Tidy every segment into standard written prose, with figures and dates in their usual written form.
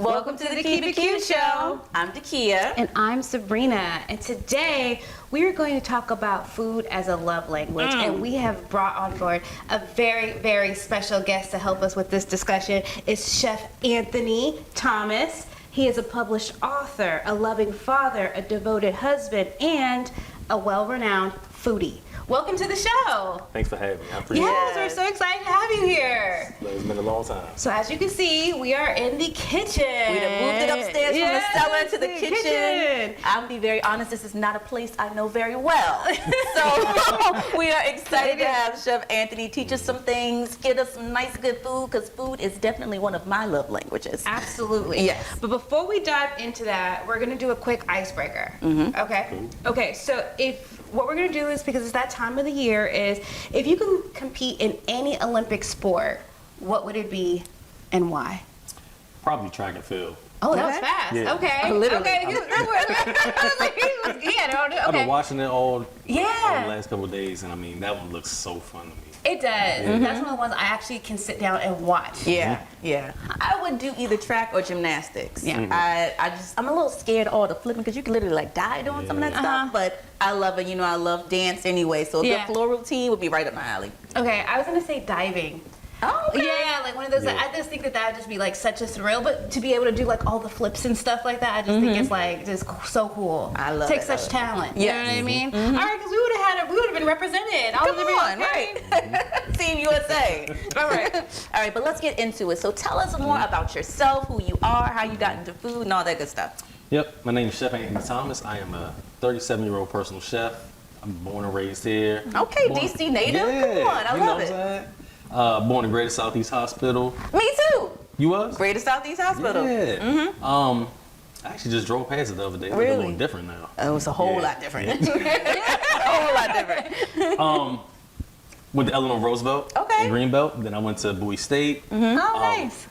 Welcome to the Keep It Cute Show. I'm DaKiya. And I'm Sabrina. And today we are going to talk about food as a love language. And we have brought on board a very, very special guest to help us with this discussion. It's Chef Anthony Thomas. He is a published author, a loving father, a devoted husband, and a well-renowned foodie. Welcome to the show. Thanks for having me. I appreciate Yes, we're so excited to have you here. It's been a long time. So as you can see, we are in the kitchen. We done moved it upstairs from the cellar to the kitchen. kitchen. I'll be very honest, this is not a place I know very well. So we are excited to have Chef Anthony teach us some things, get us some nice good food, because food is definitely one of my love languages. Absolutely. Yes. But before we dive into that, we're gonna do a quick icebreaker. Okay? Okay, so what we're gonna do is, because it's that time of the year, is if you can compete in any Olympic sport, what would it be and why? Probably track and field. Oh, that was fast. Yeah. Okay. Literally. Okay. I've been watching it all the Yeah. last couple of days, and I mean, that one looks so fun to me. It does. That's one of the ones I actually can sit down and watch. Yeah. I would do either track or gymnastics. Yeah. I'm a little scared of all the flipping, because you can literally like die doing some of that stuff, but I love it. You know, I love dance anyway, so a good floor routine would be right up my alley. Okay, I was gonna say diving. Oh, okay. Yeah, like one of those. Yeah. I just think that would just be like such a thrill, but to be able to do like all the flips and stuff like that, I just think it's like just so cool. I love Takes it. such talent. Yeah. You know what I mean? All right, because we would have been represented. Come on, right? Team USA. All right, but let's get into it. So tell us more about yourself, who you are, how you got into food, and all that good stuff. Yep, my name is Chef Anthony Thomas. I am a 37-year-old personal chef. I'm born and raised here. Okay, DC native. Come on, I love it. Born in Greater Southeast Hospital. Me too. You was? Greater Southeast Hospital. Yeah. I actually just drove past it the other day. It looks a little different now. It was a whole lot different. A whole lot different. Went to Eleanor Roosevelt in Greenbelt. Then I went to Bowie State. Oh, nice.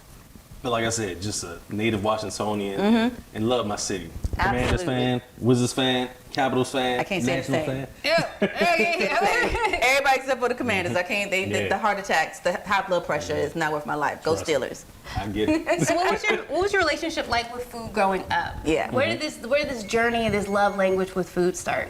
But like I said, just a native Washingtonian and love my city. Commanders Absolutely. fan, Wizards fan, Capitals fan, I can't say the National same. fan. Everybody except for the Commanders. I can't. The heart attacks, the high blood pressure is not worth my life. Go Trust Steelers. I get it. So what was your relationship like with food growing up? Yeah. Where did this journey and this love language with food start?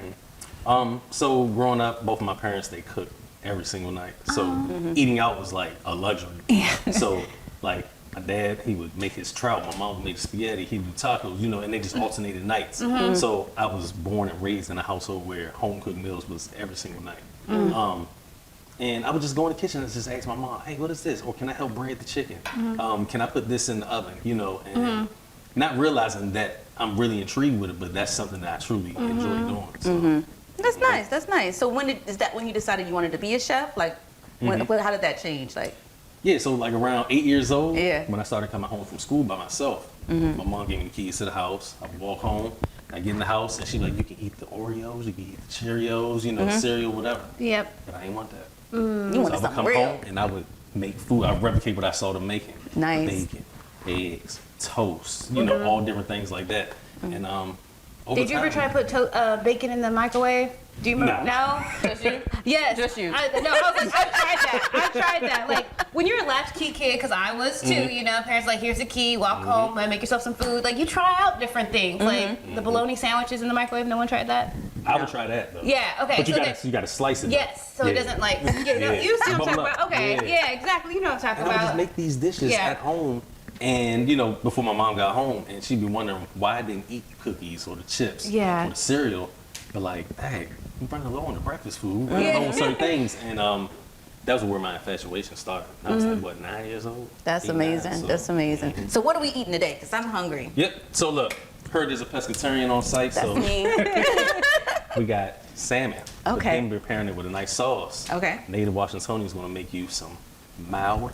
So growing up, both of my parents, they cooked every single night. So eating out was like a luxury. Yeah. So like my dad, he would make his trout. My mom would make spaghetti. He'd do tacos, you know, and they just alternated nights. So I was born and raised in a household where home cooked meals was every single night. And I would just go in the kitchen and just ask my mom, hey, what is this? Or can I help bread the chicken? Can I put this in the oven? You know, and not realizing that I'm really intrigued with it, but that's something that I truly enjoy doing. So. That's nice. That's nice. So when you decided you wanted to be a chef? Like, how did that change? Like. Yeah, so like around 8 years old, Yeah. when I started coming home from school by myself, my mom gave me the keys to the house. I would walk home, I get in the house, and she's like, you can eat the Oreos, you can eat the Cheerios, you know, the cereal, whatever. Yep. But I ain't want that. You So wanted I would something come real. home and I would make food. I would replicate what I saw them making. Nice. Bacon, eggs, toast, you know, all different things like that. And over Did you ever time- try to put bacon in the microwave? Do you remember? No. Just you? Yes. Just you. I was like, I've tried that. Like, when you're a latchkey kid, because I was too, you know, parents like, here's the key, walk home, and make yourself some food. Like, you try out different things. Like, the bologna sandwiches in the microwave, no one tried that? I would try that though. Yeah, okay. But you so gotta, you gotta slice it. though. yes, so it Yeah. doesn't like, you know, Yeah. you see what I'm Bubble talking up. about? Okay, Yeah. yeah, exactly. You know what I'm talking And I would just about. make these dishes Yeah. at home. And, you know, before my mom got home, and she'd be wondering why I didn't eat the cookies or the chips Yeah. or the cereal. But like, hey, we running low on the breakfast food. We running low on certain things. And that was where my infatuation started. I was like, what, 9 years old? That's 8, 9, amazing. so- That's amazing. So what are we eating today? Because I'm hungry. Yep. So look, heard there's a pescatarian on site, That's so me. we got salmon. But Okay. then we're pairing it with a nice sauce. Okay. Native Washingtonians gonna make you some mild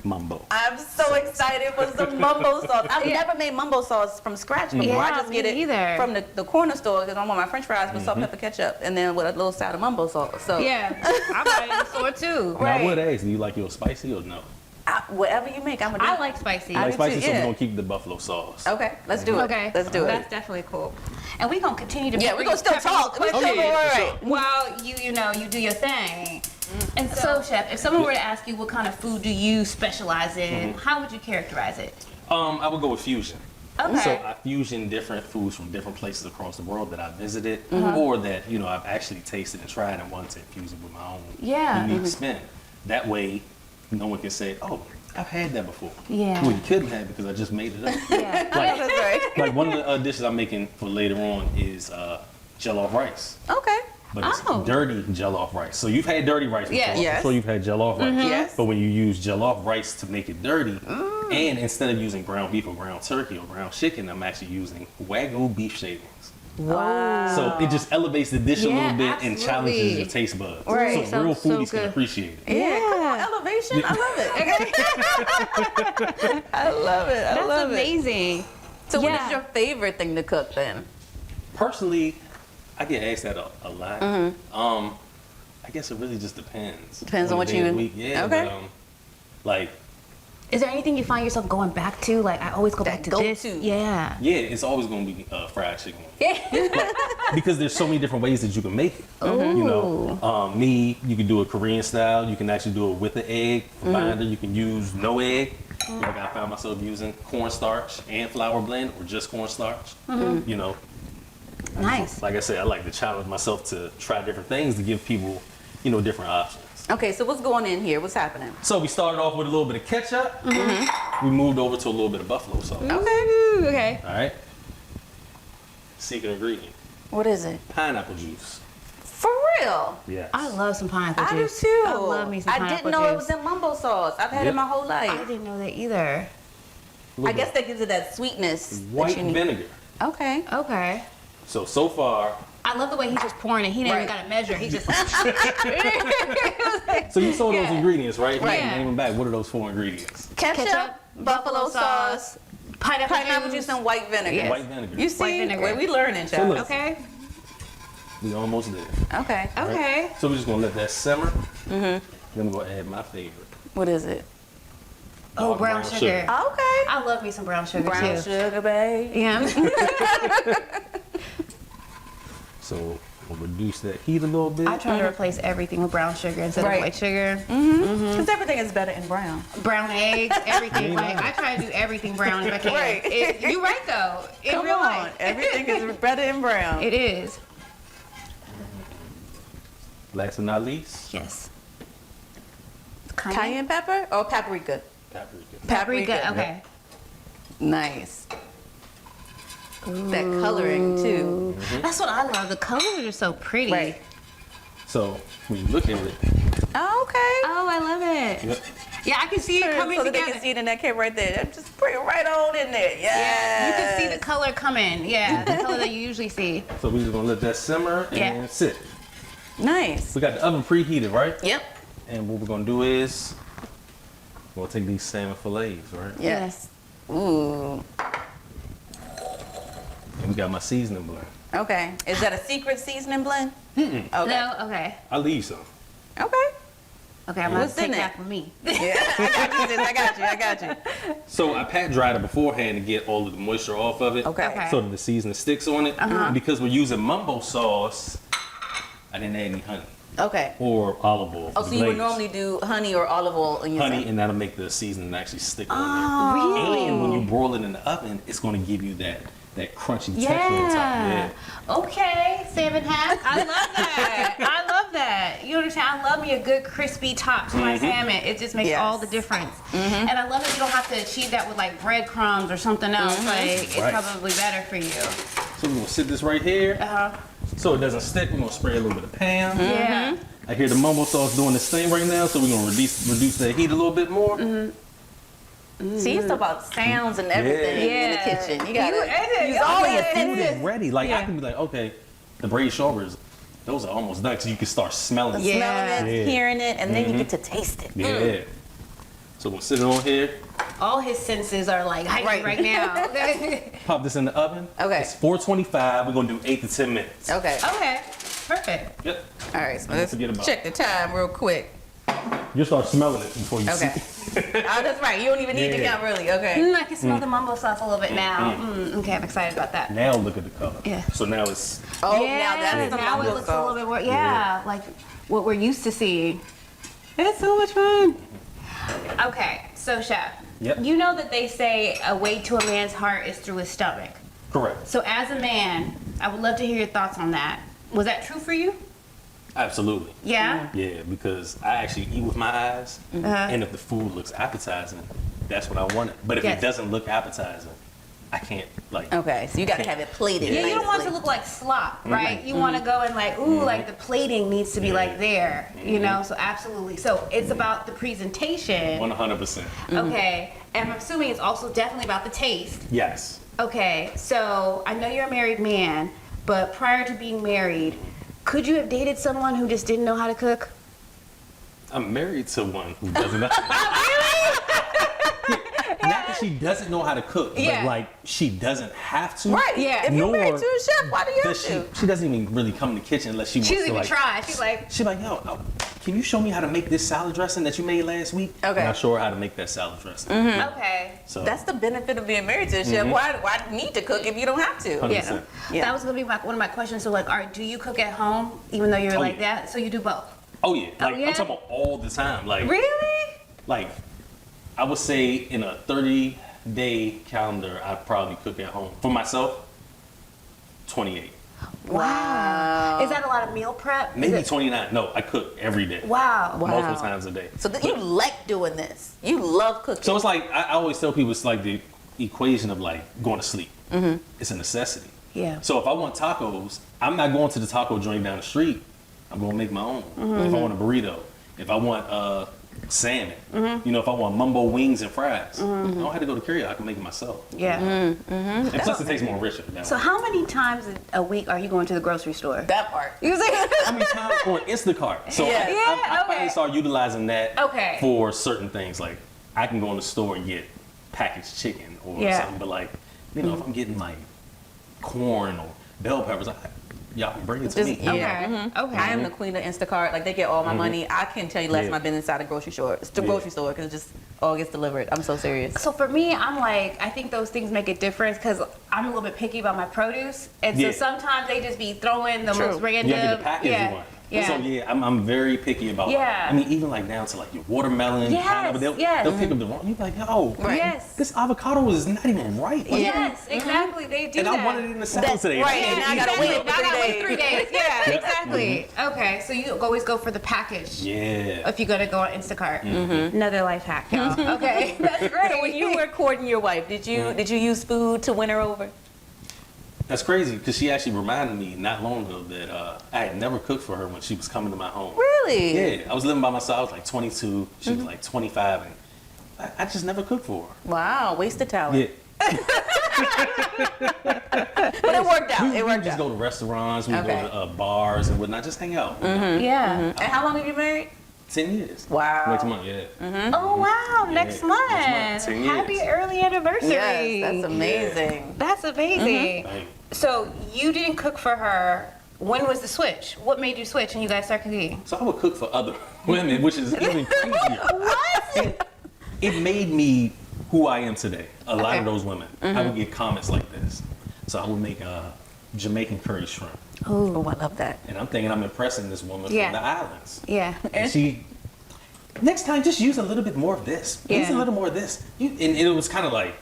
mumbo. I'm so excited for some mumbo sauce. I've never made mumbo sauce from scratch before. I Yeah, just get me it either. from the corner store because I want my French fries with salt, pepper, ketchup, and then with a little side of mumbo sauce. So Yeah, I buy it in the store too. Now, I would ask, do you like yours spicy or no? whatever you make, I'm gonna do. I like spicy. I like do spicy, too, so we're yeah. gonna keep the buffalo sauce. Okay, let's do it. Okay, Let's do That's it. definitely cool. And we're gonna continue to Yeah, we're gonna still talk. Oh, yeah, while you do your thing. And so, Chef, if someone were to ask you what kind of food do you specialize in, how would you characterize it? I would go with fusion. Okay. So I fusion different foods from different places across the world that I visited, or that I've actually tasted and tried and wanted to infuse it with my own unique spin. That way, no one can say, "Oh, I've had that before." Yeah. Well, you couldn't have because I just made it up. Yeah. Like, That's right. like one of the dishes I'm making for later on is jollof rice. Okay. But it's Oh. dirty jollof rice. So you've had dirty rice before. Yes. Yes. I'm sure you've had jollof rice. Yes. But when you use jollof rice to make it dirty, and instead of using ground beef or ground turkey or ground chicken, I'm actually using Wagyu beef shavings. Wow. So it just elevates the dish a Yeah, little bit and challenges absolutely. your taste buds. Right. So real Sounds so foodies can good. appreciate it. Yeah, come on, elevation. I love it. I love it. I That's love it. amazing. So what Yeah. is your favorite thing to cook then? Personally, I get asked that a lot. I guess it really just depends. Depends on the what day you- of the week. Yeah, Okay. but, like, Is there anything you find yourself going back to? Like, I always go That back to go-to. this. Yeah. yeah, it's always going to be fried chicken. Yeah. Because there's so many different ways that you can make it. You know, you can do it Korean style. You can actually do it with the egg. For binder, you can use no egg. Like I found myself using cornstarch and flour blend, or just cornstarch. You know, Nice. like I said, I like to challenge myself to try different things to give people, different options. Okay, so what's going in here? What's happening? So we started off with a little bit of ketchup. We moved over to a little bit of buffalo sauce. Ooh, okay. All right. Secret ingredient: What is it? pineapple juice. For real? Yes. I love some pineapple I do juice. too. I love me some I pineapple didn't know it juice. was in mumbo sauce. I've had it Yep. my whole I life. didn't know that either. I guess that gives it that sweetness white that you need. vinegar. Okay. Okay. So far, I love the way he's just pouring it. He didn't even Right. got to measure. He just. so you saw those Yeah. ingredients, right? Right. Name them back. What are those 4 ingredients? Ketchup, buffalo sauce, pineapple juice, and white vinegar. Yes. White vinegar. You see, White vinegar. where we learning, So child. look. Okay. We almost there. Okay. Okay. So we're just gonna let that simmer. Then we're gonna add my favorite. What is it? Oh, Dark brown sugar. Okay. I love me some brown sugar Brown too. sugar, babe. Yeah. So we'll reduce that heat a little bit. I try to replace everything with brown sugar instead Right. of white sugar. Because everything is better in brown. Brown eggs, everything. Yeah. Like I try to do everything brown if I can. Right. You're right though. In Come real on. life, Everything is better in brown. it is. Last but not least, Yes. Cayenne pepper or paprika? paprika. Paprika. Okay. Nice. That coloring too. That's what I love. The colors are so pretty. Right. So when you look at it, Oh, okay. Oh, I love it. yep, Yeah, I can see it coming so that they together. can see it in that cake right there. Just bring it right on in there. Yeah, you can see Yes. the color coming. Yeah, the color that you usually see. so we're just gonna let that simmer and Yeah. sit. Nice. We got the oven preheated, right? Yep. And what we're gonna do is we'll take these salmon fillets, right? Yes. Ooh. And we got my seasoning blend. Okay. Is that a secret seasoning blend? Okay. No, okay. I'll leave some. Okay. Okay, I'm gonna What's take in that it? for me. Yeah. I got you, sis. I got you. I got you. So I pat dried it beforehand to get all of the moisture off of it. Okay. Okay. So that the seasoning sticks on it. Because we're using mumbo sauce, I didn't add any honey Okay. or olive oil. For Oh, the so you would glaze. normally do honey or olive oil in your honey, salmon? and that'll make the seasoning actually stick on Really? there. And when you broil it in the oven, it's going to give you that crunchy texture on top. Yeah. Yeah. Okay, salmon hat. I love that. I love that. You understand? I love me a good crispy top to my salmon. It just makes Yes. all the difference. And I love that you don't have to achieve that with like breadcrumbs or something else. Like it's Right. probably better for you. So we're going to sit this right here. So it doesn't stick. We're going to spray a little bit of Pam. Yeah. I hear the mumbo sauce doing this thing right now, so we're going to reduce that heat a little bit more. See, it's about sounds and everything in the Yeah. kitchen. You You gotta edit. use all your Okay. Food senses. is ready. Like, Yeah. I can be like, okay, the braised strawberries, those are almost done, so you can start smelling it. Yeah. Smelling it, Yeah. hearing it, and then you get to taste it. Yeah. So we'll sit it on here, All his senses are like heightened right now. pop this in the oven. Okay. It's 425. We're going to do 8 to 10 minutes. Okay. Okay. Perfect. Yep. All right. So Don't let's forget about check the time real quick. You'll start smelling it before you Okay. see it. Oh, that's right. You don't even need to Yeah. count really. Okay. I can smell the mumbo sauce a little bit now. Okay, I'm excited about that. Now look at the color. Yeah. So now it's, Oh, Yeah, now that's the now it mumbo looks a little sauce. bit more, like what we're used to seeing. It's so much fun. Okay, so Chef, Yep. you know that they say a way to a man's heart is through his stomach. Correct. So as a man, I would love to hear your thoughts on that. Was that true for you? Absolutely. Yeah? Yeah, because I actually eat with my eyes, and if the food looks appetizing, that's what I wanted. But if Yes. it doesn't look appetizing, I can't like. Okay, so you got to have it plated. Yeah, you don't want it to nicely. look like slop, right? You want to go and like, ooh, like the plating needs to be like there, you know? So absolutely. So it's about the presentation. 100%. Okay, and I'm assuming it's also definitely about the taste. Yes. Okay, so I know you're a married man, but prior to being married, could you have dated someone who just didn't know how to cook? I'm married to one who doesn't know. Not that she doesn't know how to cook, Yeah. but like she doesn't have to. Right. Yeah. If you're Nor married to a chef, why do you have does to? she doesn't even really come in the kitchen unless she wants She doesn't to even like. try. She's like, She's like, yo, can you show me how to make this salad dressing that you made last week? Okay. And I show her how to make that salad dressing. okay. So That's the benefit of being married to a chef. Why need to cook if you don't have to? 100%. Yeah. Yeah. That was gonna be one of my questions. So like, all right, do you cook at home even though you're Oh, like yeah. that? So you do both? Oh yeah, like yeah? I'm talking about all the time. Like Really? like I would say in a 30-day calendar, I'd probably cook at home for myself. 28, Wow. Is that a lot of meal prep? Is maybe it- 29. No, I cook every day, Wow. multiple times a day. So you like doing this. You love cooking. So it's like I always tell people it's like the equation of like going to sleep. It's a necessity. Yeah. So if I want tacos, I'm not going to the taco joint down the street. I'm going to make my own. If I want a burrito, if I want salmon, you know, if I want mumbo wings and fries, I don't have to go to Korea. I can make it myself. Yeah. And plus, it tastes more richer. That So way. how many times a week are you going to the grocery store? that part. You say? How many times on Instacart? So Yeah. I okay. finally start utilizing that Okay. for certain things. Like I can go in the store and get packaged chicken or Yeah. something, but like, you know, if I'm getting like corn or bell peppers, y'all can bring it to me. Yeah. Okay. I am the queen of Instacart. Like they get all my money. I can tell you last Yeah. time I've been inside a grocery store. It's the grocery store because it just all gets delivered. I'm so serious. So for me, I'm like, I think those things make a difference because I'm a little bit picky about my produce, and so Yeah. sometimes they just be throwing the True. most random. You gotta get the packaged yeah. one. Yeah. So yeah, I'm very picky about. Yeah. I mean, even like down to like your watermelon, Yes, pineapple, they'll yes. pick up the wrong. You're like, yo, Right. Yes. this avocado is not even ripe. Like, Yes, exactly. They do And that. I wanted it in the salad That's today. right. I And can't I eat gotta it. wait Now for I gotta wait 3 3 days. Yeah, Yeah. exactly. Okay, so you always go for the package. Yeah. If you're gonna go on Instacart. Another life hack, y'all. Okay, that's great. So when you were courting your wife, did you use food to win her over? That's crazy because she actually reminded me not long ago that I had never cooked for her when she was coming to my home. Really? Yeah, I was living by myself. I was like 22. She was like 25, and I just never cooked for her. Wow, wasted talent. Yeah, But it worked out. we It would worked just out. go to restaurants, we would Okay. go to bars and whatnot, just hang out. Yeah. And how long have you married? 10 years. Wow. Next month, yeah. Oh wow, next month. next month, 10 years. Happy early anniversary. Yes, that's amazing. That's amazing. Like, So you didn't cook for her. When was the switch? What made you switch and you guys start cooking? so I would cook for other women, which is even crazier. What? It made me who I am today. A lot Okay. of those women, I would get comments like this. So I would make Jamaican curry shrimp. Oh, I love that. And I'm thinking I'm impressing this woman Yeah. from the islands. Yeah. And she, next time, just use a little bit more of this. Use a Yeah. little more of this. And it was kind of like,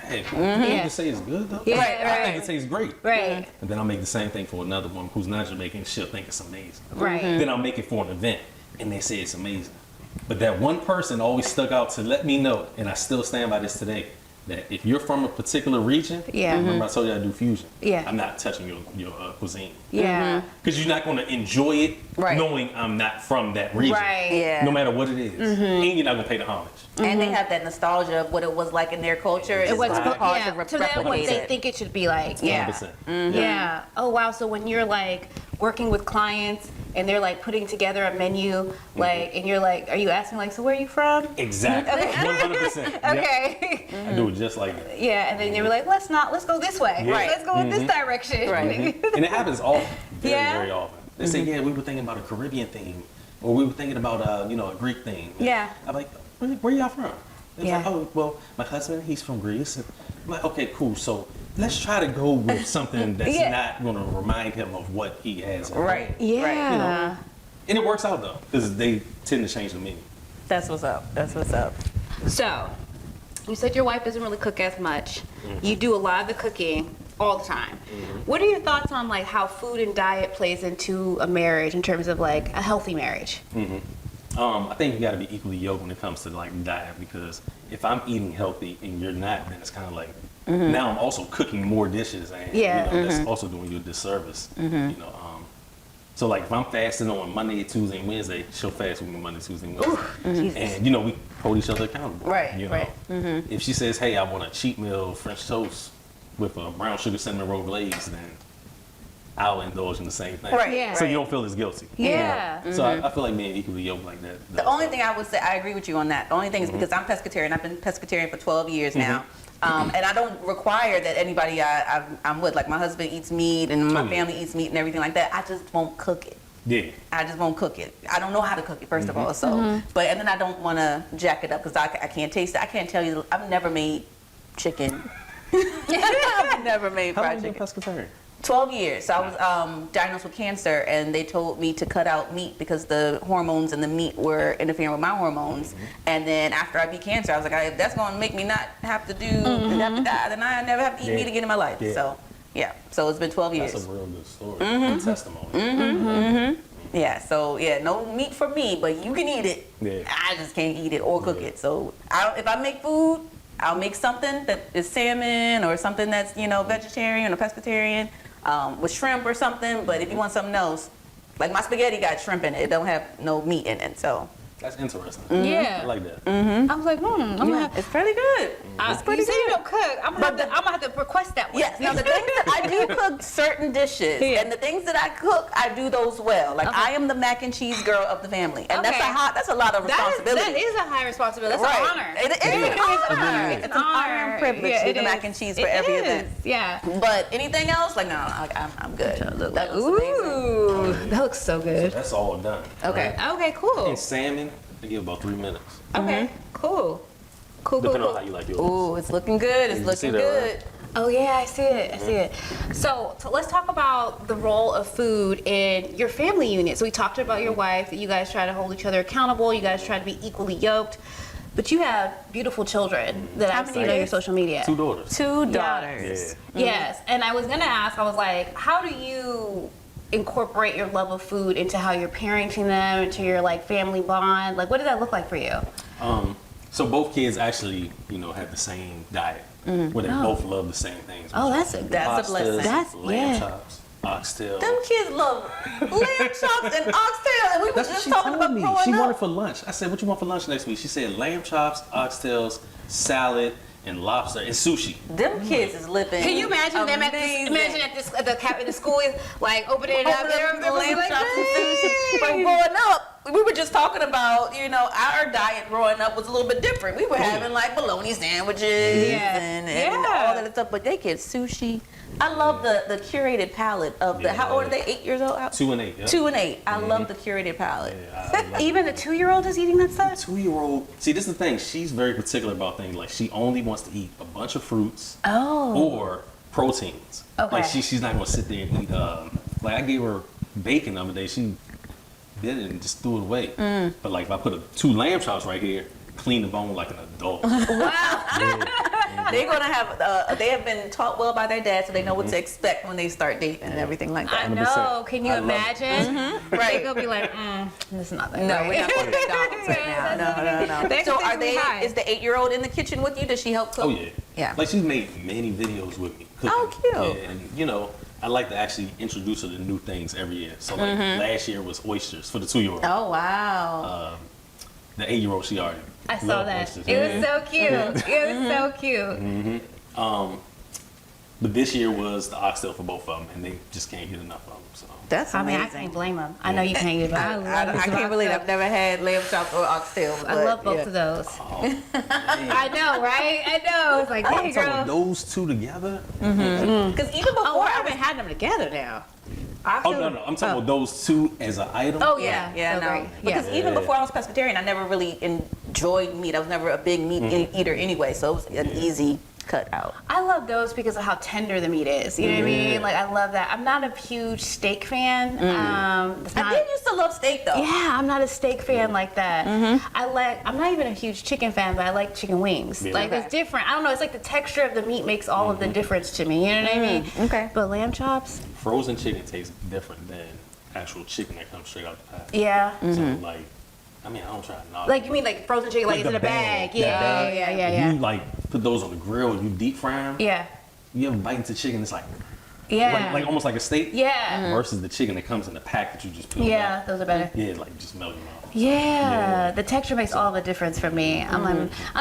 hey, Yeah. you just say it's good though? Yeah, I right. think it tastes great. Right. And then I'll make the same thing for another woman who's not Jamaican. She'll think it's amazing. Right. Then I'll make it for an event, and they say it's amazing. But that one person always stuck out to let me know, and I still stand by this today, that if you're from a particular region, Yeah. remember I told you I do fusion. Yeah. I'm not touching your cuisine. Yeah. Because you're not going to enjoy it Right. knowing I'm not from that region. Right. Yeah. No matter what it is. And you're not going to pay the homage. And they have that nostalgia of what it was like in their culture. It was Exactly. hard yeah, to to them what replicate they it. think it should be like. Yeah. 100%. Yeah. Oh wow. So when you're like working with clients and they're like putting together a menu, like, and you're like, are you asking like, so where are you from? Exactly. 100%. Yep. Okay. I do it just like that. Yeah, and then they were like, let's go this way. Yeah. Let's go in this direction. Right. And it happens often. Very, Yeah? very often. They say, yeah, we were thinking about a Caribbean theme. Or we were thinking about, a Greek theme. Yeah. I'm like, where y'all from? It's Yeah. like, oh, well, my husband, he's from Greece. And I'm like, okay, cool. So let's try to go with something that's Yeah. not going to remind him of what he has. at Right. home. Yeah. You know, And it works out though, because they tend to change the menu. That's what's up. That's what's up. So, you said your wife doesn't really cook as much. You do a lot of the cooking all the time. What are your thoughts on like how food and diet plays into a marriage in terms of like a healthy marriage? I think you got to be equally yoked when it comes to like diet, because if I'm eating healthy and you're not, then it's kind of like now I'm also cooking more dishes, and Yeah. you know, that's also doing you a disservice. You know, so like if I'm fasting on Monday, Tuesday, and Wednesday, she'll fast with me Monday, Tuesday, and Wednesday. And you know, we hold each other accountable. Right, You know, right. if she says, "Hey, I want a cheat meal French toast with a brown sugar cinnamon roll glaze," then I'll indulge in the same thing. Right, Yeah. So you don't feel as guilty. Yeah. So I feel like being equally yoked like that. The only thing I would say, I agree with you on that. The only thing is because I'm pescatarian. I've been pescatarian for 12 years now. And I don't require that anybody I'm with, like my husband eats meat and my family eats meat and everything like that. I just won't cook it. Yeah. I just won't cook it. I don't know how to cook it, first of all. So, and then I don't want to jack it up because I can't taste it. I can't tell you. I've never made chicken. I've never made How long fried you been chicken. pescatarian? 12 years. So I was diagnosed with cancer, and they told me to cut out meat because the hormones in the meat were interfering with my hormones. And then after I beat cancer, I was like, if that's going to make me not have to have to die, then I never have to eat meat again in my life. Yeah. So, yeah. So it's been 12 years. That's a real good story. Good testimony. Yeah, so yeah, no meat for me, but you can eat it. Yeah. I just can't eat it or cook it. So if I make food, I'll make something that is salmon or something that's, vegetarian or pescatarian with shrimp or something. But if you want something else, like my spaghetti got shrimp in it. It don't have no meat in it, so. That's interesting. Yeah. I like that. I was like, I'm gonna have. It's pretty good. It's pretty You say you good. don't cook. I'm gonna have to request that one. Yes. Now the things that I do cook certain dishes, and the things that I cook, I do those well. Like I am the mac and cheese girl of the family, and Okay. that's a lot of responsibility. That is a high responsibility. That's Right. an honor. It is an honor. It's an honor and privilege to do the mac and cheese for every event. Yeah. But anything else, like no, I'm good. That looks amazing. Ooh, that looks so good. That's all done. Okay. Okay, cool. And salmon, I give about 3 minutes. Okay, cool. Cool, Depending cool, on how cool. you like yours. Ooh, it's looking good. It's You see looking that, good. right? Oh yeah, I see it. I see it. So let's talk about the role of food in your family unit. So we talked about your wife, that you guys try to hold each other accountable. You guys try to be equally yoked. But you have beautiful children that I've seen on your social media. 2 daughters. 2 daughters. Yeah. Yes, and I was gonna ask. I was like, how do you incorporate your love of food into how you're parenting them, into your like family bond? Like, what does that look like for you? So both kids actually, have the same diet, where they both love the same things. Oh, that's a That's a blessing. That's- lamb yeah. chops, oxtail. Them kids love lamb chops and oxtail, and we were That's what just she talking told about me. growing She up. wanted for lunch. I said, "What you want for lunch next week?" She said, "Lamb chops, oxtails, salad, and lobster and sushi." Them kids is living. Can you imagine them at the school, like opening it up? They're lamb like, chops and sushi. "Hey." But growing up, we were just talking about, our diet growing up was a little bit different. We were having like bologna sandwiches Yeah. and Yeah. all that stuff, but they get sushi. I love the curated palette of the. How old are they? 8 years old? 2 and 8. Yeah. 2 and 8. I love the curated palette. Yeah, I love Even a 2-year-old is eating that stuff? 2-year-old. See, this is the thing. She's very particular about things. Like, she only wants to eat a bunch of fruits or proteins. Okay. Like, she's not going to sit there and eat. Like, I gave her bacon the other day. She did it and just threw it away. But, like, if I put 2 lamb chops right here, clean the bone like an adult. They're gonna have. They have been taught well by their dad, so they know what to expect when they start dating and everything like I that. know. Can you I love it. imagine? They're Right. going to be like, this is not that No, great. we're not going to McDonald's right now. No. The So are expectations they? are high. Is the 8-year-old in the kitchen with you? Does she help cook? Oh, yeah. Yeah. Like, she's made many videos with me. Cooking. Oh, cute. Yeah, and, I like to actually introduce her to new things every year. So, like, last year was oysters for the 2-year-old. Oh wow. The 8-year-old, she already I saw loved that. oysters. It was so cute. It was so cute. But this year was the oxtail for both of them, and they just can't get enough of them. So That's I mean, I amazing. can't blame them. I know you can't get I, them. I can't believe I've never had lamb chops or oxtail. I love both of those. I know, right? I know. It's like, hey, I'm talking girl. about those two together. Because even before Oh, I I haven't was. had them together now. Oh no, I'm talking about those two as an item. Oh, Yeah, yeah. yeah, So no. great. Because Yeah. even before I was pescatarian, I never really enjoyed meat. I was never a big meat eater anyway, so it was an easy cut out. I love those because of how tender the meat is. You know what I mean? Like, I love that. I'm not a huge steak fan. I did used to love steak though. Yeah, I'm not a steak fan like that. I'm not even a huge chicken fan, but I like chicken wings. Yeah. Like, it's different. I don't know, it's like the texture of the meat makes all of the difference to me. You know what I mean? Okay. But lamb chops? Frozen chicken tastes different than actual chicken that comes straight out the pack. Yeah. So like, I mean, I don't try to knock. Like, you mean like frozen chicken, like it's in a bag? Yeah. If you like put those on the grill and you deep fry them, Yeah. you ever bite into chicken, it's like Yeah. like almost like a steak. Yeah. Versus the chicken that comes in the pack that you just peel Yeah, back. those are better. Yeah, like just melt them out. Yeah, the texture makes all the difference for me. I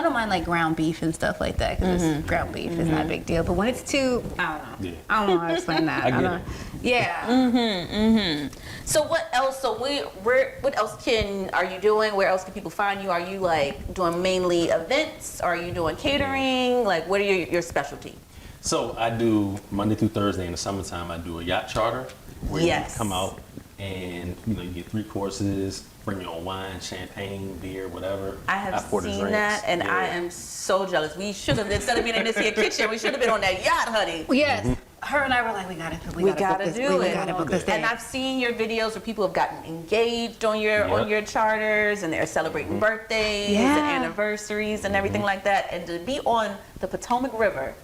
don't mind like ground beef and stuff like that because ground beef is not a big deal. But when it's too, I don't know. Yeah. I don't know how to explain that. I get don't it. know. Yeah. So what else? So what else are you doing? Where else can people find you? Are you like doing mainly events? Are you doing catering? Like, what are your specialty? So I do Monday through Thursday in the summertime. I do a yacht charter where Yes. you come out and you get 3 courses, bring your own wine, champagne, beer, whatever. I have pour the seen drinks. that, and Yeah. I am so jealous. We should have, instead of being in this here kitchen, we should have been on that yacht, honey. Yes. Her and I were like, we gotta We gotta book this. do We it. gotta book this day. And I've seen your videos where people have gotten engaged on your charters, and they're celebrating birthdays and Yeah. anniversaries and everything like that. And to be on the Potomac River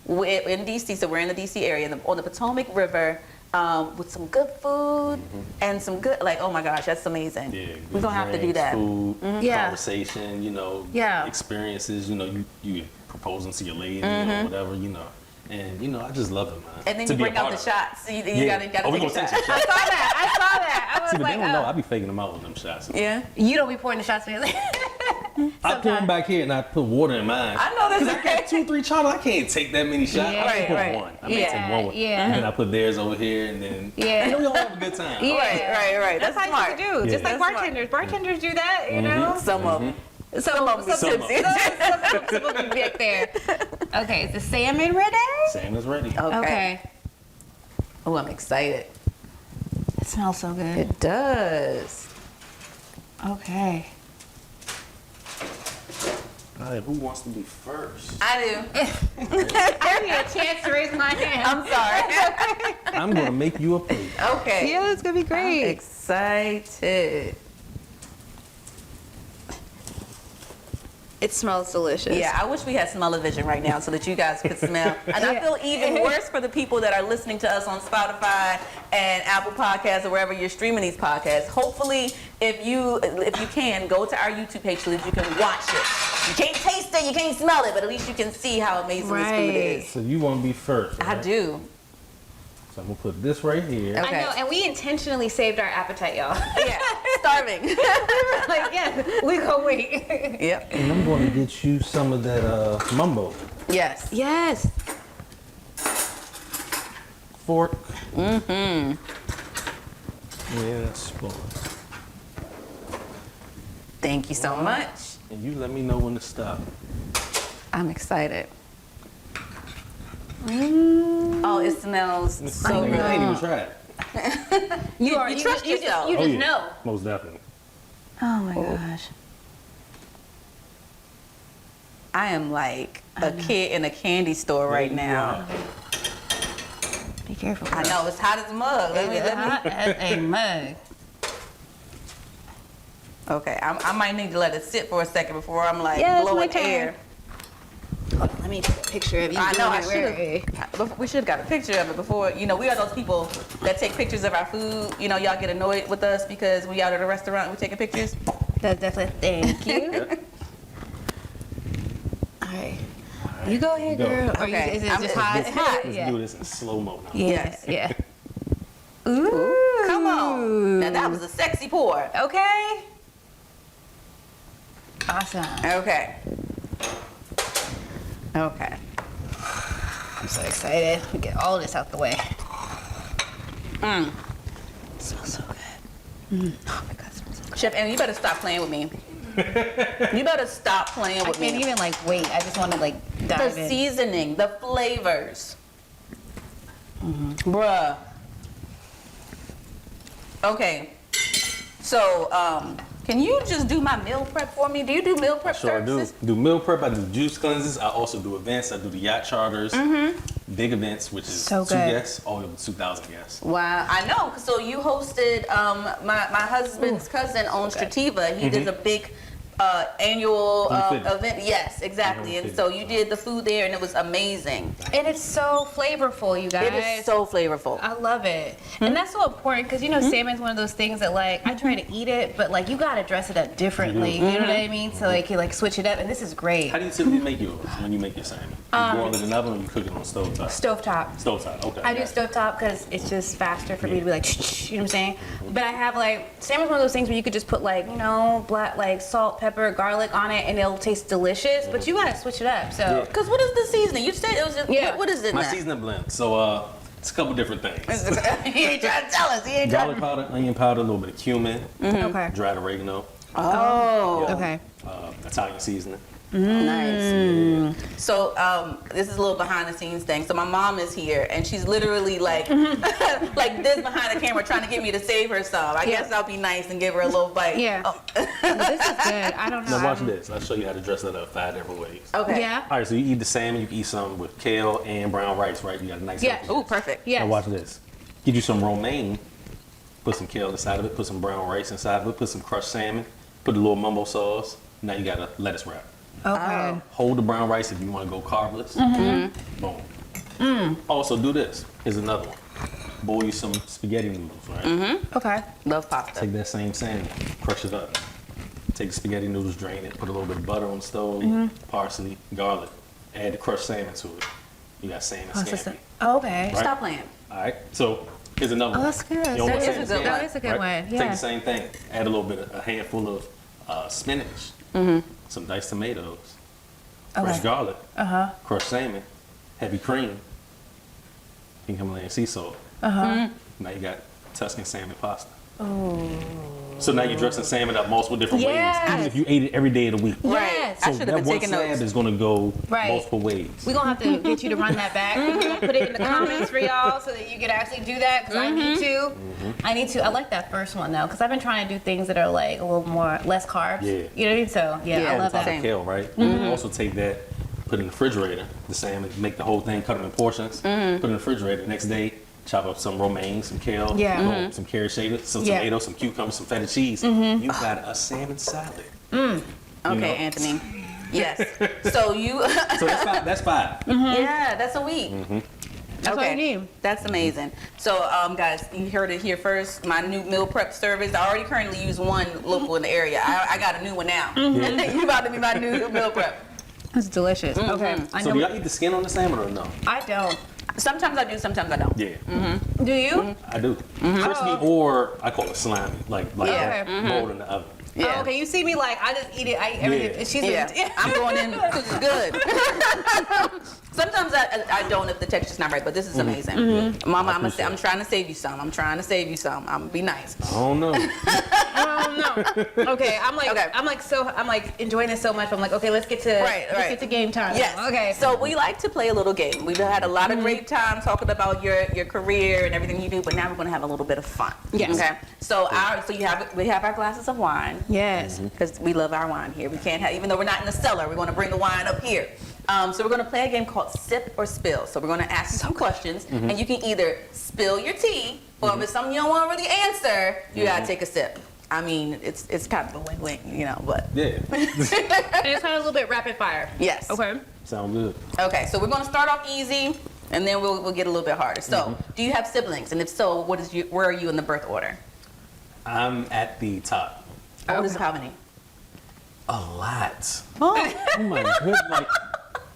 in DC, so we're in the DC area, on the Potomac River. With some good food and some good, like, oh my gosh, that's amazing. Yeah, We're gonna have to do drinks, that. Food, Yeah. conversation, Yeah. experiences. You proposing to your lady or whatever, and I just love it, man. And then To you be a bring out part the of it. shots. You Yeah. gotta Oh, we take a gonna shot. take some I shots. saw that. I was See, but like, they don't know. I oh. be faking them out with them shots. Yeah. You don't be pouring the shots for me. I pour them back here and I put water in mine. I know that's Because I got 2, 3 charters. I can't take that many shots. Yeah. I can put Right. one. I may Yeah, take one. yeah. And then I put theirs over here and then Yeah. we all have a good time. Yeah. Right. That's how smart. you do. Yeah. Just like That's smart. bartenders. Bartenders do that, you know? Some of them. Some of them Some of tipsy. Some of them get there. Okay, is the salmon ready? Salmon's ready. Okay. Oh, I'm excited. It smells so good. It does. Okay. All right, who wants to be first? I do. I need a chance to raise my hand. I'm sorry. I'm going to make you a plate. Okay. Yeah, it's gonna be I'm great. excited. It smells delicious. Yeah, I wish we had smell-o-vision right now so that you guys could smell. And I feel even worse for the people that are listening to us on Spotify and Apple Podcasts or wherever you're streaming these podcasts. Hopefully, if you can, go to our YouTube page so that you can watch it. You can't taste it, you can't smell it, but at least you can see how amazing this food is. So you want to be first, right? I do. So I'm going to put this right here. Okay. I know, and we intentionally saved our appetite, y'all. Yeah, starving. Like, yeah, we gonna wait. Yep. And I'm going to get you some of that mumbo. Yes. Yes. Fork. Yeah, spoon. Thank you so much. And you let me know when to stop. I'm excited. Oh, it smells so I good. ain't even tried. You trust yourself. You Oh, just yeah. know. Most definitely. Oh my gosh. I am like a kid in a candy store right now. Be careful. I know, it's hot as a mug. Let me. Hot as a mug. Okay, I might need to let it sit for a second before I'm like Yeah, it's my blowing turn. air. Hold on, let me take a picture of you. I know, I doing it. should. We should have got a picture of it before. We are those people that take pictures of our food. Y'all get annoyed with us because we out at a restaurant and we taking pictures. That's definitely. Thank you. All right. You go ahead, Go. girl. Or Okay. is it I'm- just it's hot? hot. Let's Yeah. do this in slow-mo now. Yeah. Yes. Yeah. Ooh. Come on. Now that was a sexy pour. Okay. Awesome. Okay. Okay. I'm so excited. We get all this out the way. It smells so good. Oh my God, it smells so good. Chef Annie, you better stop playing with me. You better stop playing I with can't me. even like wait. I just want to like The dive in. seasoning, the flavors. Bruh. Okay. So, can can you just do my meal prep for me? Do you do meal prep Sure I do. services? Do meal prep, I do juice cleanses, I also do events, I do the yacht charters, big events, which is So 2 good. guests, all of 2,000 guests. Wow, I know. So you hosted my husband's cousin owns Strativa. He does a big annual Planet Fitness. event. Yes, exactly. Planet And so you did the food there, and it was amazing. And it's so flavorful, you guys. It is so flavorful. I love it. And that's so important because, you know, salmon's one of those things that, like, I try to eat it, but, like, you got to dress it up differently. You know what I mean? So, like, you, like, switch it up. And this is great. How do you typically make yours when you make your salmon? You boil it in an oven or you cook it on stove top? Stovetop. Stove top, okay. I do got it. stovetop because it's just faster for me to be like, you know what I'm saying? But I have like, salmon's one of those things where you could just put like, you know, black, like salt, pepper, garlic on it and it'll taste delicious, but you gotta switch it up, so. Yeah. Because what is the seasoning? You said it was just, Yeah. what is it My now? seasoning blend. So it's a couple different things. He ain't trying to tell us. He ain't trying Garlic powder, onion powder, a little bit of cumin, Okay. dried oregano, Oh, Yeah. Okay. Italian seasoning. nice. So this is a little behind the scenes thing. So my mom is here, and she's literally like, like this behind the camera, trying to get me to save her some. I guess I'll be nice and give her a little bite. Yeah. Oh. This is good. I don't know. Now watch I'm- this. I'll show you how to dress that up 5 different ways. Okay. Yeah. All right, so you eat the salmon, you can eat some with kale and brown rice, right? You got a nice Yeah. healthy- Ooh, perfect. Yes. Now watch this. Get you some romaine, put some kale inside of it, put some brown rice inside of it, put some crushed salmon, put a little mumbo sauce. Now you got a lettuce wrap. Okay. Hold the brown rice if you want to go carbless. Boom. Also do this. Here's another one. Boil you some spaghetti noodles, right? Okay. Love pasta. Take that same salmon, crush it up. Take the spaghetti noodles, drain it, put a little bit of butter on the stove, parsley, garlic. Add the crushed salmon to it. You got salmon scampi. Okay. Right? Stop playing. All right, so here's another one. Oh, that's good. You don't want That is salmon a good scampi, one. That is a good one, Take yeah. the same thing. Add a little bit, a handful of spinach, some diced tomatoes, fresh Okay. garlic, crushed salmon, heavy cream, pink Himalayan sea salt. Now you got Tuscan salmon pasta. So now you're dressing salmon up multiple different Yes. ways, even if you ate it every day of the week. Yes. I So should have that been one taking slab notes. is going to go Right. multiple ways. We're gonna have to get you to run that back. We're gonna put it in the comments for y'all so that you can actually do that because I need to. I need to. I like that first one though because I've been trying to do things that are like a little more less carbs. Yeah. You know what I mean? So yeah, Yeah, I love Top that. of kale, right? You can also take that, put it in the refrigerator, the salmon, make the whole thing, cut them in portions, put it in the refrigerator. The next day, chop up some romaine, some kale, Yeah. boom, some carrot shaver, some Yeah. tomatoes, some cucumbers, some feta cheese. You got a salmon salad. Okay, know? Anthony. Yes. So you. So that's five. Yeah, that's a week. That's what I need. That's amazing. So, guys, you heard it here first. My new meal prep service. I already currently use one local in the area. I got a new one now. You about to be my new meal prep. It's delicious. Okay. I So know. do y'all eat the skin on the salmon or no? I don't. Sometimes I do, sometimes I don't. Yeah, Do you? I do. Crispy or I call it slimy, like Yeah. rolled in the oven. Yeah. Oh, okay. You see me like I just eat it. I eat everything. Yeah. She's Yeah, I'm going in because it's good. Sometimes I don't if the texture's not right, but this is amazing. Mama, I'm trying to save you some. I'm trying to save you some. I'm gonna be nice. I don't know. no. Okay. I'm like Okay. I'm like enjoying this so much. I'm like, okay, let's get to let's right. get to game time. Yes. Okay. So we like to play a little game. We've had a lot of great time talking about your career and everything you do, but now we're gonna have a little bit of fun. Yes. Okay. So we have our glasses of wine. Yes. Because we love our wine here. We can't have, even though we're not in the cellar, we want to bring the wine up here. So we're going to play a game called Sip or Spill. So we're going to ask you some questions, and you can either spill your tea, or if it's something you don't want to really answer, you got to take a sip. I mean, it's kind of a win-win, you know, but Yeah, And it's kind of a little bit rapid fire. yes. Okay. sound good. Okay, so we're going to start off easy, and then we'll get a little bit harder. So, do you have siblings? And if so, where are you in the birth order? I'm at the top. Oldest of how many? A lot. Oh my goodness, like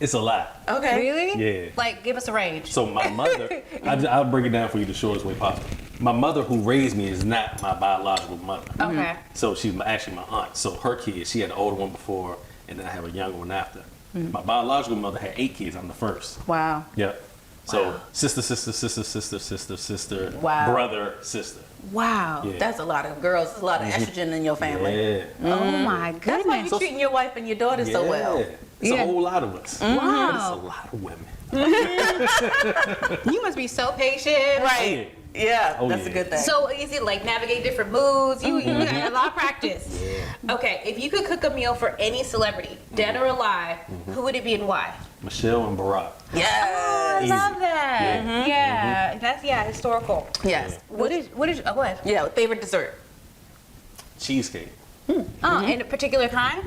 it's a lot. Okay. Really? Yeah. Like, give us a range. So my mother, I'll break it down for you the shortest way possible. My mother who raised me is not my biological mother. Okay. So she's actually my aunt. So her kids, she had an older one before, and then I have a younger one after. My biological mother had 8 kids. I'm the first. Wow. Yep. So sister, sister, sister, sister, sister, sister, Wow. brother, sister. Wow. Yeah. That's a lot of girls. There's a lot of estrogen in your family. Yeah. Oh my That's why goodness. you're treating your wife and your daughter so well. It's Yeah. a whole lot of us. Wow. It's a lot of women. You must be so patient. Right. Yeah, Oh, that's a yeah. good thing. So easy to like navigate different moods. You got a lot of practice. Yeah. Okay, if you could cook a meal for any celebrity, dead or alive, who would it be and why? Michelle and Barack. I yes. love that. Yeah. Yeah, that's historical. Yes. What is what? Yeah, favorite dessert. Cheesecake. Oh, in a particular kind?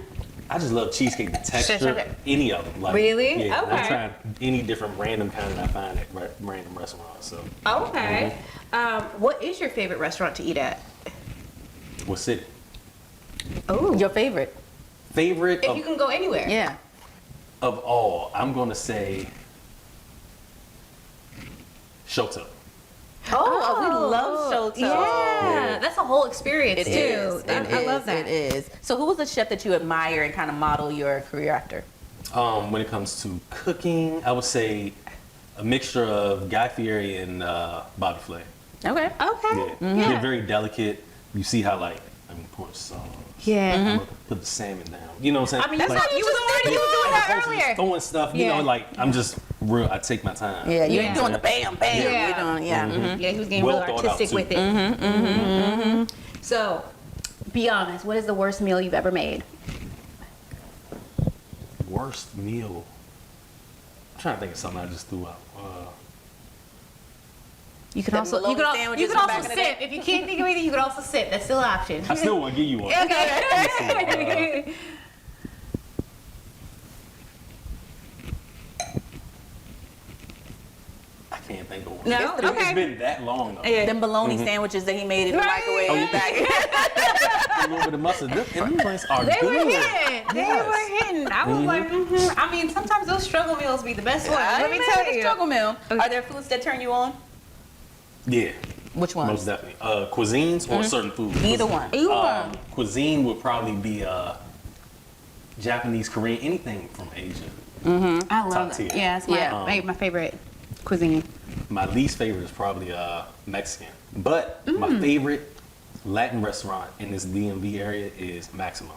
I just love cheesecake, the texture, Sure. any of them. Like, Really? Yeah, Okay. I'm trying any different random kind that I find at random restaurants. So, Okay. What is your favorite restaurant to eat at? what city? Oh, your favorite. Favorite If you can go anywhere. Yeah. of all, I'm going to say Shoto. Oh, we love Shoto. Yeah, that's a whole experience It too. is. I love that. It is. So, who was a chef that you admire and kind of model your career after? When it comes to cooking, I would say a mixture of Guy Fieri and Bobby Flay. Okay. Okay. Yeah. They're very delicate. You see how I'm gonna pour sauce. Yeah. I'm gonna put the salmon down. You know what I'm saying? I mean, that's Like, how you was doing that earlier. throwing stuff. You Yeah. know, like I'm just real. I take my time. Yeah, you Yeah. ain't doing the bam, bam. Yeah. You're doing, yeah. Mhm. Yeah, he was getting Well real thought out, artistic too. with it. So, be honest. What is the worst meal you've ever made? Worst meal. I'm trying to think of something I just threw out. You can Them also bologna sandwiches you can from also back in the sip. If you can't think of anything, you can also sip. That's still an option. I still want to give you one. Okay. I can't think of one. No? It's Okay. been that long though. Yeah. Them bologna sandwiches that he made in the Right. microwave. Oh, yeah. back. A little bit of mustard. And them joints are They good. were hitting. They Yes. were hitting. I was like, I mean, sometimes those struggle meals be the best ones. Let me tell you. Struggle meal. Are there foods that turn you on? Yeah. Which ones? Most definitely. Cuisines or certain foods. Either one. Cuisine would probably be Japanese, Korean, anything from Asia. I love Top that. tier. Yeah, it's Yeah. my favorite cuisine. My least favorite is probably Mexican. But my favorite Latin restaurant in this DMV area is Maximum.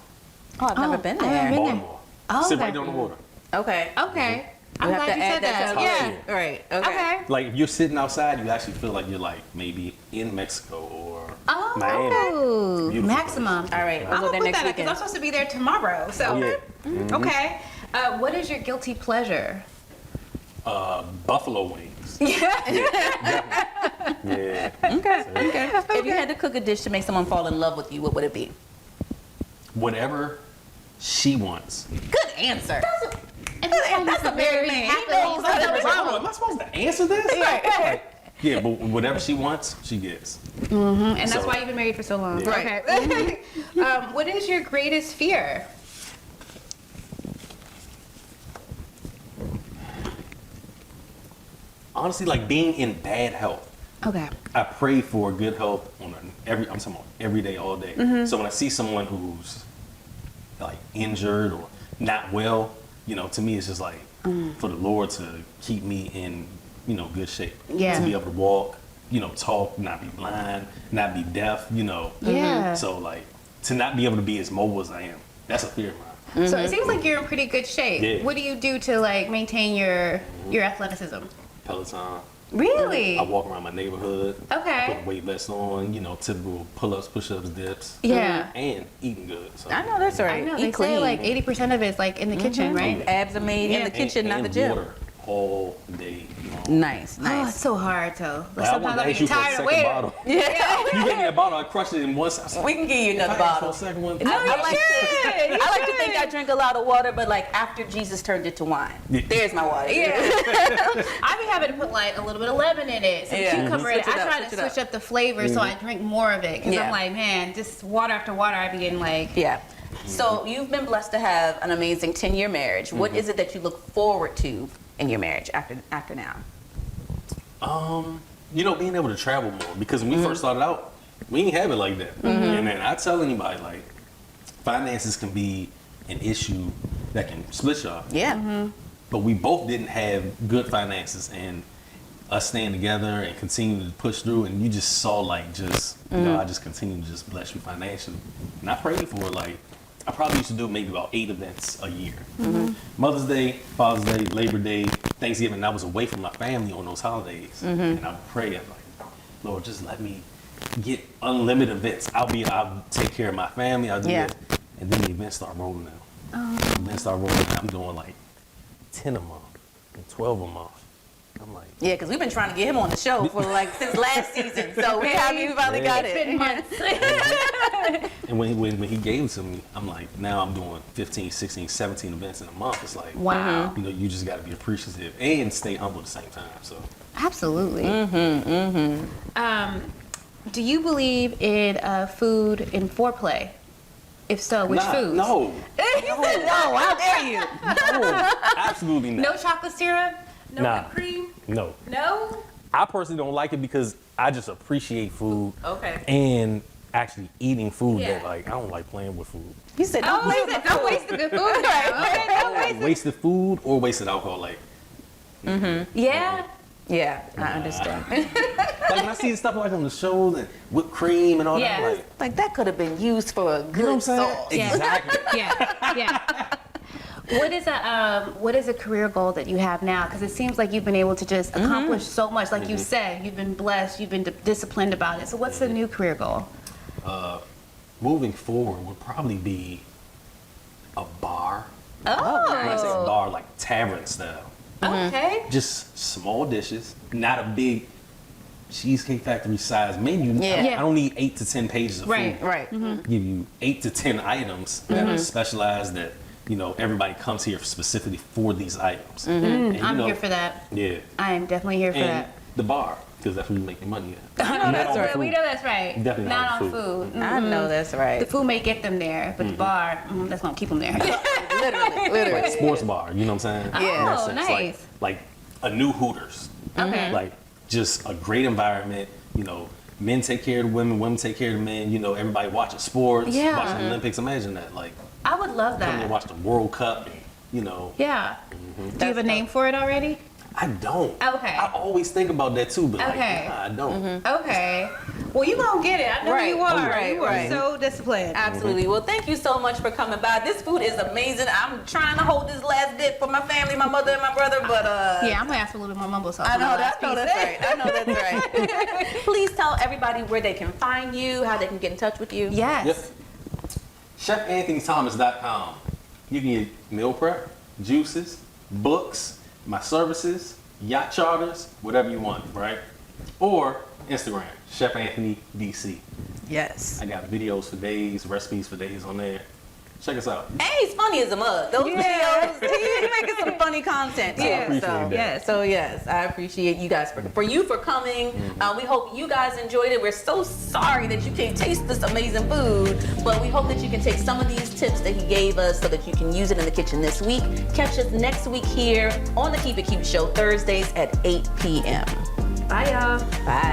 Oh, I've never been I haven't there. been there. Baltimore. Oh, Sit okay. right on the water. Okay. Okay. I'm We have glad to you said add that. that. to Yeah. Yeah. Right. Okay. Okay. Like if you're sitting outside, you actually feel like you're like maybe in Mexico or Miami. Oh, Beautiful maximum. All right. I'm We'll go gonna there put next that because I'm weekend. supposed to be there tomorrow. So Yeah. okay. What is your guilty pleasure? Buffalo wings. Yeah. Yeah. Okay. Okay. If you had to cook a dish to make someone fall in love with you, what would it be? Whatever she wants. Good answer. And that's a married man. He knows That's Am a problem. I supposed to answer this? Right. Yeah, but whatever she wants, she gets. And that's So- why you've been married for so long. Yeah. Okay. What is your greatest fear? Honestly, like being in bad health. Okay. I pray for good health on I'm talking about every day, all day. So when I see someone who's like injured or not well, to me it's just like for the Lord to keep me in, good shape. Yeah. To be able to walk, talk, not be blind, not be deaf, Yeah. So like to not be able to be as mobile as I am, that's a fear of mine. So it seems like you're in pretty good shape. Yeah. What do you do to like maintain your athleticism? Peloton. Really? I walk around my neighborhood. Okay. Put a weight vest on, typical pull-ups, push-ups, dips. Yeah. And eating good. So. I know that's right. I know Eat they clean. say like 80% of it is like in the kitchen, right? Abs are made in Yeah. the kitchen, not and the gym. water all day long. Nice. Oh, Nice. it's so hard though. Like, Like, I sometimes wanted to I'm ask you getting for a tired of second waiting. bottle. Yeah. You gave me a bottle, I crushed it in one side. We can give you another If I ask for bottle. a second one, No, you I like should. You I like to should. think I drink a lot of water, but like after Jesus turned it to wine. Yeah. There's my water. Yeah. I be having to put like a little bit of lemon in it, some Yeah. cucumber in it. Switch it I up, try to switch it up. switch up the flavor so I drink more of it because Yeah. I'm like, man, just water after water, I be getting like. Yeah. So you've been blessed to have an amazing 10-year marriage. What is it that you look forward to in your marriage after now? being able to travel more. Because when we first started out, we didn't have it like that. And then I tell anybody, like, finances can be an issue that can split y'all. Yeah. But we both didn't have good finances, and us staying together and continuing to push through, and you just saw like God just continue to just bless you financially. And I prayed for it. Like I probably used to do maybe about 8 events a year. Mother's Day, Father's Day, Labor Day, Thanksgiving. And I was away from my family on those holidays, and I would pray. I'm like, Lord, just let me get unlimited events. I'll take care of my family. I'll do Yeah. it. And then the events start rolling out. Events start rolling out. I'm doing like 10 a month and 12 a month. I'm like, Yeah, because we've been trying to get him on the show for like since last season. So we finally got it. Been months. and when he gave it to me, I'm like, now I'm doing 15, 16, 17 events in a month. It's like, Wow. you know, you just got to be appreciative and stay humble at the same time. So Absolutely. Do you believe in food in foreplay? If so, which foods? No, No, how dare you? no, absolutely not. No chocolate syrup? No Nah. whipped cream? No. No? I personally don't like it because I just appreciate food Okay. and actually eating food that Yeah. like I don't like playing with food. You said Oh, don't he said don't waste the good food. Now. Okay, don't waste it. Wasted food or wasted alcohol, like Yeah. Yeah, I understand. like when I see stuff like on the shows and whipped cream and all Yeah. that, like, Like that could have been used for a you know what good I'm saying? sauce. Yeah. Exactly. Yeah. What is a career goal that you have now? Because it seems like you've been able to just accomplish so much. Like you said, you've been blessed, you've been disciplined about it. So what's the new career goal? Moving forward would probably be a bar. When I say Oh, bar, like tavern style. okay. Just small dishes, not a big Cheesecake Factory size menu. Yeah. I don't need 8 to 10 pages of Right. food. Right. Give you 8 to 10 items that are specialized that, you know, everybody comes here specifically for these items. And, you I'm know, here for that. Yeah. I am definitely here for And that. the bar, because that's where you make your money at. I know Not that's on right. food. We know that's right. Definitely not not on on food. I know that's The right. food may get them there, but the bar, that's gonna keep them there. Literally. Like sports bar, you know what I'm saying? Yeah. In that Oh, sense, nice. Like a new Hooters. Okay. Like just a great environment, you know, men take care of the women take care of the men, you know, everybody watching sports, Yeah. watching the Olympics. Imagine that. Like I would love come and that. watch the World Cup and, you know. Yeah. Do you have a name for it already? I don't. Okay. I always think about that too, but Okay. like, nah, I don't. Okay. Well, you gonna get it. I know Right. you are. Right, You are right. so disciplined. Absolutely. Well, thank you so much for coming by. This food is amazing. I'm trying to hold this last bit for my family, my mother and my brother, but Yeah, I'm gonna ask for a little bit more mumbo sauce. I on know my that's last piece. right. I know that's right. Please tell everybody where they can find you, how they can get in touch with you. Yes. Yep. ChefAnthonyThomas.com. You can get meal prep, juices, books, my services, yacht charters, whatever you want, right? Or Instagram, Chef Anthony DC. Yes. I got videos for days, recipes for days on there. Check us out. And he's funny as a mug. Those Yeah. videos, he's making some funny content. I too. appreciate so, that. yes. So yes, I appreciate you guys for you for coming. We hope you guys enjoyed it. We're so sorry that you can't taste this amazing food, but we hope that you can take some of these tips that he gave us so that you can use it in the kitchen this week. Catch us next week here on the Keep It Cute Show, Thursdays at 8 p.m. Bye, y'all. Bye.